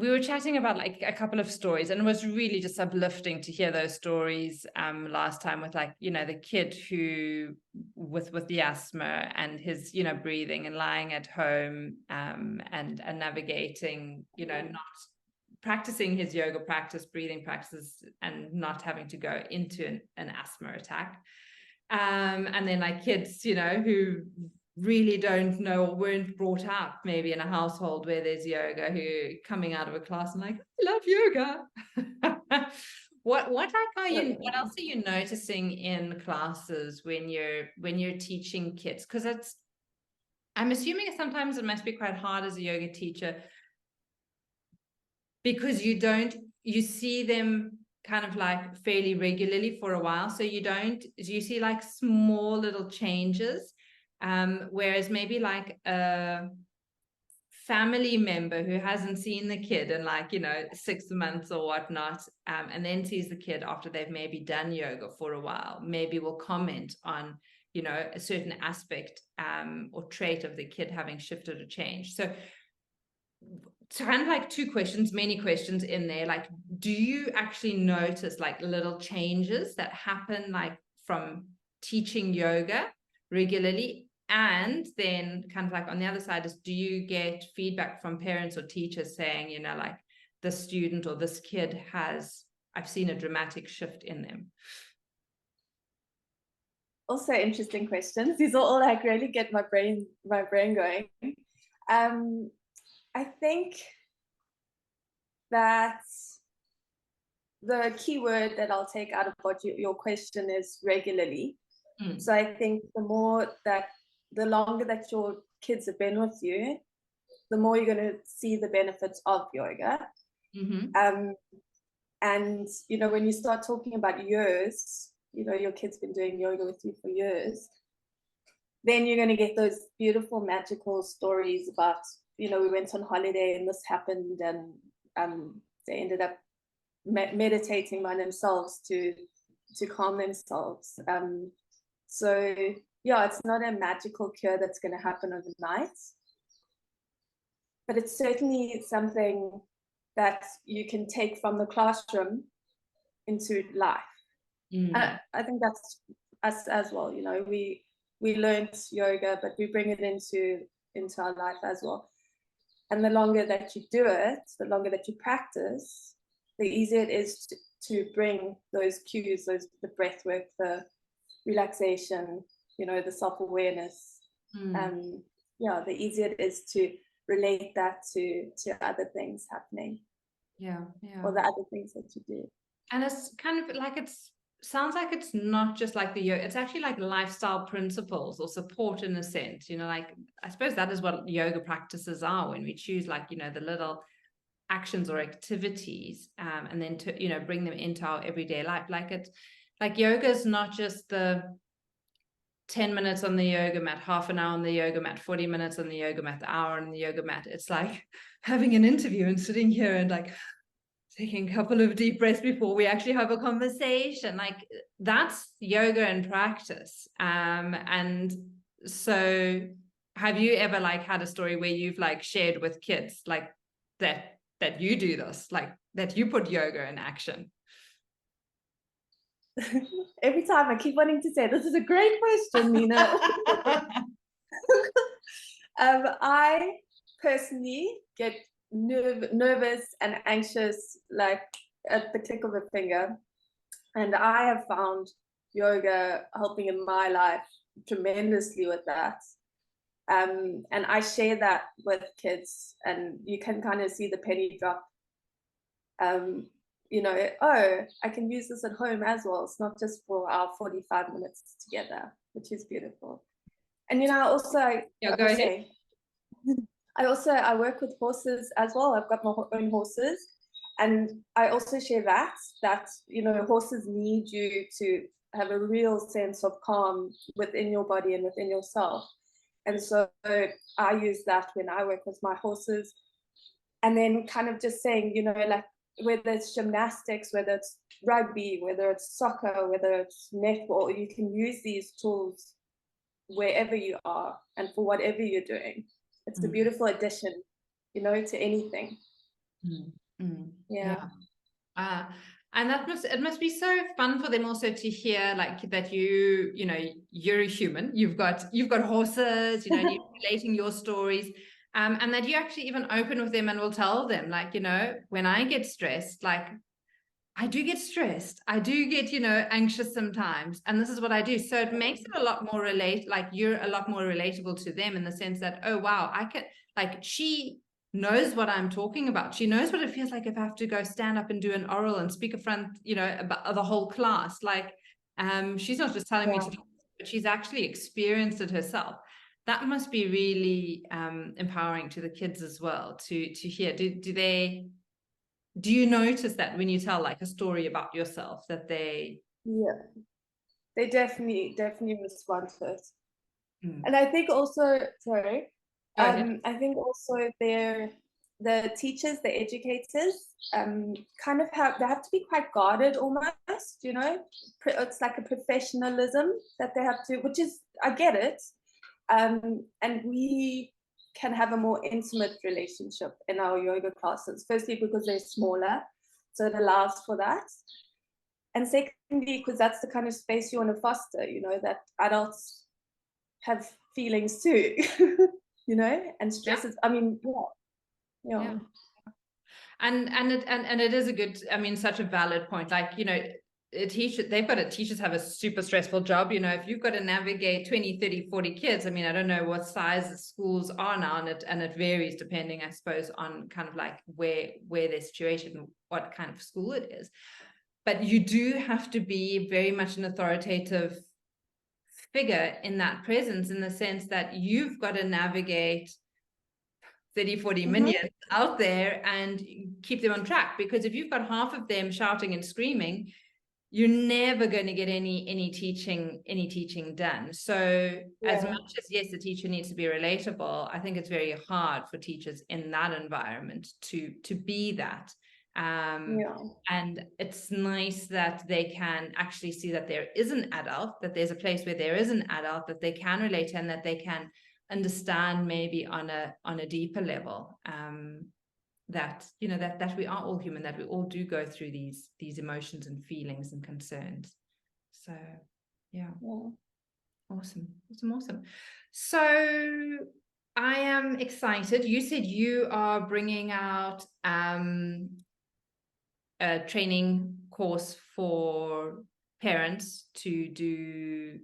we were chatting about like a couple of stories, and it was really just uplifting to hear those stories last time with, like, you know, the kid who with the asthma and his, you know, breathing and lying at home and navigating, you know, not practicing his yoga practice, breathing practices, and not having to go into an asthma attack. And then like kids, you know, who really don't know or weren't brought up maybe in a household where there's yoga, who coming out of a class and like, I love yoga. What else are you noticing in classes when you're teaching kids? Because I'm assuming sometimes it must be quite hard as a yoga teacher, because you see them kind of like fairly regularly for a while, so you see like small little changes, whereas maybe like a family member who hasn't seen the kid in like, you know, 6 months or whatnot, and then sees the kid after they've maybe done yoga for a while, maybe will comment on, you know, a certain aspect or trait of the kid having shifted or changed. So kind of like many questions in there. Like, do you actually notice like little changes that happen like from teaching yoga regularly? And then kind of like on the other side is, do you get feedback from parents or teachers saying, you know, like, this student or this kid I've seen a dramatic shift in them? Also interesting questions. These are all like really get my brain going. I think that the key word that I'll take out of what your question is regularly. So I think the longer that your kids have been with you, the more you're going to see the benefits of yoga. And, you know, when you start talking about years, you know, your kid's been doing yoga with you for years, then you're going to get those beautiful, magical stories about, you know, we went on holiday and this happened, and they ended up meditating by themselves to calm themselves. So yeah, it's not a magical cure that's going to happen overnight, but it's certainly something that you can take from the classroom into life. I think that's us as well. You know, we learned yoga, but we bring it into our life as well. And the longer that you do it, the longer that you practice, the easier it is to bring those cues, the breath work, the relaxation, you know, the self-awareness. Yeah, the easier it is to relate that to other things happening. Yeah. Or the other things that you do. And it's kind of like, sounds like it's not just like the yoga, it's actually like lifestyle principles or support in a sense, you know, like, I suppose that is what yoga practices are, when we choose, like, you know, the little actions or activities, and then to, you know, bring them into our everyday life. Like yoga is not just the 10 minutes on the yoga mat, half an hour on the yoga mat, 40 minutes on the yoga mat, the hour on the yoga mat. It's like having an interview and sitting here and like taking a couple of deep breaths before we actually have a conversation. Like, that's yoga in practice. And so have you ever like had a story where you've like shared with kids like that you do this, like that you put yoga in action? Every time I keep wanting to say, this is a great question, Nina. I personally get nervous and anxious like at the click of a finger, and I have found yoga helping in my life tremendously with that. And I share that with kids, and you can kind of see the penny drop. You know, oh, I can use this at home as well. It's not just for our 45 minutes together, which is beautiful. And, you know, I work with horses as well. I've got my own horses, and I also share that, you know, horses need you to have a real sense of calm within your body and within yourself. And so I use that when I work with my horses. And then kind of just saying, you know, like, whether it's gymnastics, whether it's rugby, whether it's soccer, whether it's netball, you can use these tools wherever you are and for whatever you're doing. It's a beautiful addition, you know, to anything. Yeah. And it must be so fun for them also to hear like that you know, you're a human, you've got horses, you know, you're relating your stories, and that you actually even open with them and will tell them like, you know, when I get stressed, like I do get stressed, I do get, you know, anxious sometimes, and this is what I do. So it makes it a lot more like you're a lot more relatable to them in the sense that, oh wow, I can, like, she knows what I'm talking about. She knows what it feels like if I have to go stand up and do an oral and speak in front, you know, about the whole class. Like, she's not just telling me to do it, but she's actually experienced it herself. That must be really empowering to the kids as well to hear. Do you notice that when you tell like a story about yourself that they definitely respond to it? And I think also, sorry, I think also the teachers, the educators, kind of they have to be quite guarded almost, you know. It's like a professionalism that they have to, which is, I get it, and we can have a more intimate relationship in our yoga classes. Firstly, because they're smaller, so it allows for that. And secondly, because that's the kind of space you want to foster, you know, that adults have feelings too, you know, and stresses. I mean, yeah. And it is a good, I mean, such a valid point. Like, you know, teachers have a super stressful job. You know, if you've got to navigate 20, 30, 40 kids, I mean, I don't know what size the schools are now, and it varies depending, I suppose, on kind of like where their situation, what kind of school it is. But you do have to be very much an authoritative figure in that presence, in the sense that you've got to navigate 30, 40 minions out there and keep them on track. Because if you've got half of them shouting and screaming, you're never going to get any teaching done. So as much as, yes, the teacher needs to be relatable, I think it's very hard for teachers in that environment to be that. And it's nice that they can actually see that there is an adult, that there's a place where there is an adult that they can relate to, and that they can understand maybe on a deeper level, that, you know, that we are all human, that we all do go through these emotions and feelings and concerns. So awesome. So I am excited. You said you are bringing out a training course for parents to do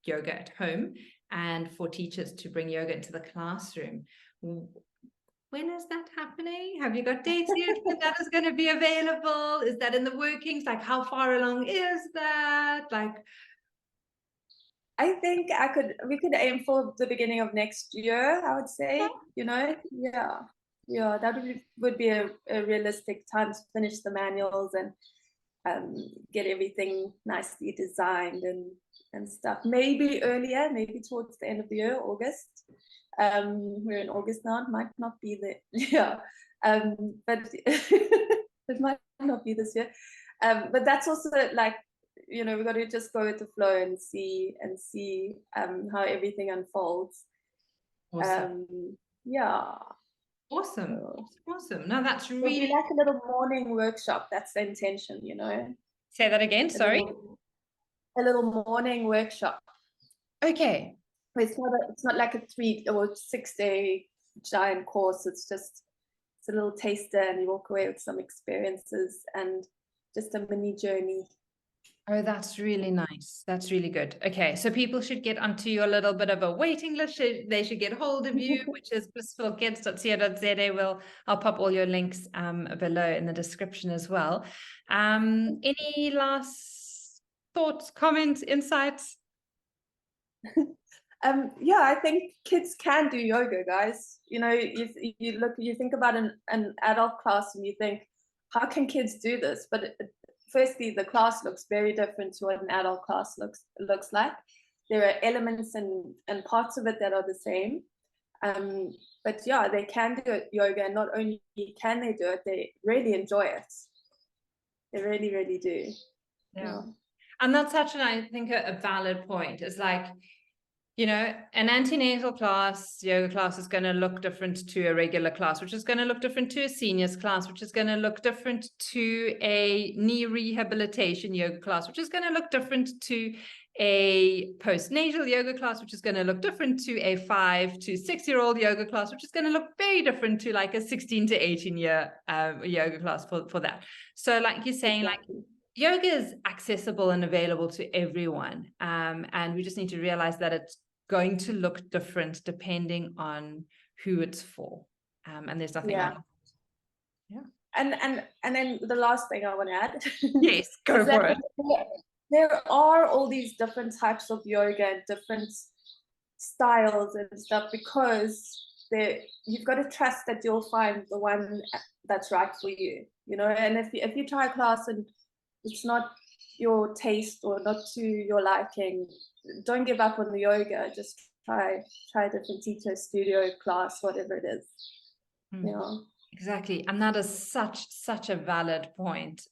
yoga at home, and for teachers to bring yoga into the classroom. When is that happening? Have you got dates yet when that is going to be available? Is that in the workings? Like, how far along is that? Like, I think we could aim for the beginning of next year, I would say, you know. That would be a realistic time to finish the manuals and get everything nicely designed and stuff. Maybe earlier, maybe towards the end of the year, August. We're in August now. It might not be but it might not be this year. But that's also like, you know, we've got to just go with the flow and see how everything unfolds. Awesome. Awesome. No, that's really, it'll be like a little morning workshop. That's the intention, you know. Say that again, sorry. A little morning workshop. Okay. It's not like a 3 or 6 day giant course. It's a little taster, and you walk away with some experiences and just a mini journey. Oh, that's really nice. That's really good. Okay, so people should get onto your little bit of a waiting list. They should get hold of you, which is blissfulkids.co.za. I'll pop all your links below in the description as well. Any last thoughts, comments, insights? I think kids can do yoga, guys. You know, you think about an adult class and you think, how can kids do this? But firstly, the class looks very different to what an adult class looks like. There are elements and parts of it that are the same. But yeah, they can do yoga, and not only can they do it, they really enjoy it. They really, really do. Yeah. And that's such I think a valid point. It's like, you know, an antenatal class, yoga class is going to look different to a regular class, which is going to look different to a seniors class, which is going to look different to a knee rehabilitation yoga class, which is going to look different to a postnatal yoga class, which is going to look different to a 5 to 6 year old yoga class, which is going to look very different to like a 16 to 18 year yoga class for that. So like you're saying, Exactly. like, yoga is accessible and available to everyone. And we just need to realize that it's going to look different depending on who it's for. And there's nothing wrong. Yeah. And then the last thing I want to add Yes, go for it. There are all these different types of yoga and different styles and stuff, because you've got to trust that you'll find the one that's right for you, you know. And if you try a class and it's not your taste or not to your liking, don't give up on the yoga. Just try a different teacher, studio, class, whatever it is. You know. Exactly. And that is such a valid point.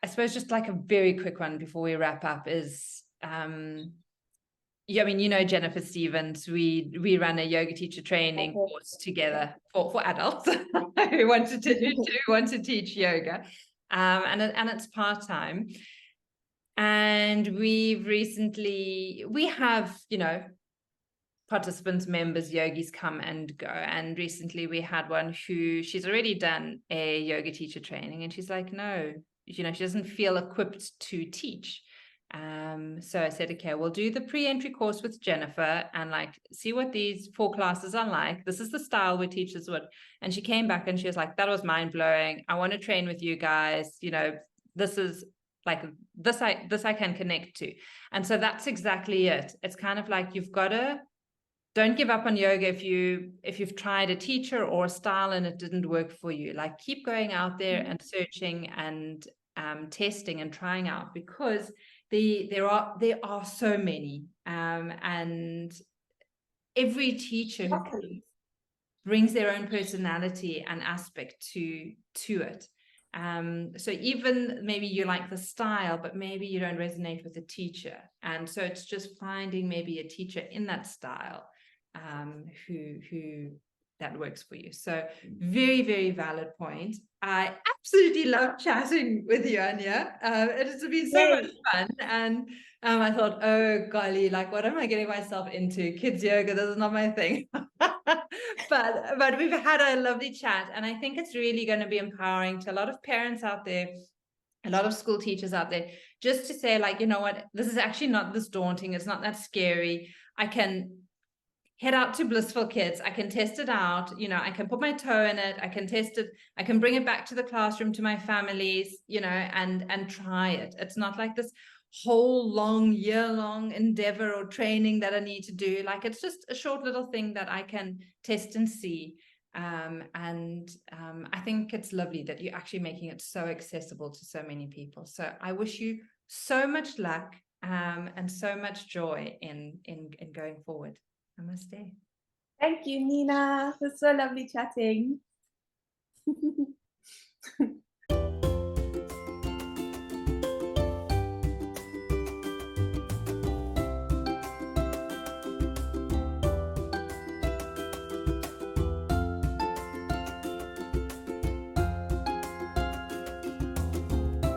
I suppose just like a very quick one before we wrap up is, yeah, I mean, you know, Jennifer Stevens, we ran a yoga teacher training course together for adults who wanted to teach yoga. And it's part-time. And we have, you know, participants, members, yogis come and go. And recently we had one who, she's already done a yoga teacher training, and she's like, no, you know, she doesn't feel equipped to teach. So I said, okay, we'll do the pre-entry course with Jennifer and like see what these 4 classes are like. This is the style we teach us what. And she came back and she was like, that was mind-blowing. I want to train with you guys. You know, this is like this I can connect to. And so that's exactly it. It's kind of like you've got to, don't give up on yoga if you've tried a teacher or a style and it didn't work for you. Like, keep going out there and searching and testing and trying out, because there are so many, and every teacher who brings their own personality and aspect to it. So even maybe you like the style, but maybe you don't resonate with the teacher, and so it's just finding maybe a teacher in that style who that works for you. So very, very valid point. I absolutely love chatting with you, Anja. It has been so much fun. And I thought, oh golly, like, what am I getting myself into? Kids yoga, this is not my thing. but we've had a lovely chat, and I think it's really going to be empowering to a lot of parents out there, a lot of school teachers out there, just to say, like, you know what, this is actually not this daunting. It's not that scary. I can head out to Blissful Kids. I can test it out. You know, I can put my toe in it. I can test it. I can bring it back to the classroom to my families, you know, and try it. It's not like this whole year-long endeavor or training that I need to do. Like, it's just a short little thing that I can test and see. I think it's lovely that you're actually making it so accessible to so many people. So I wish you so much luck and so much joy in going forward. Namaste. Thank you, Nina. It was so lovely chatting.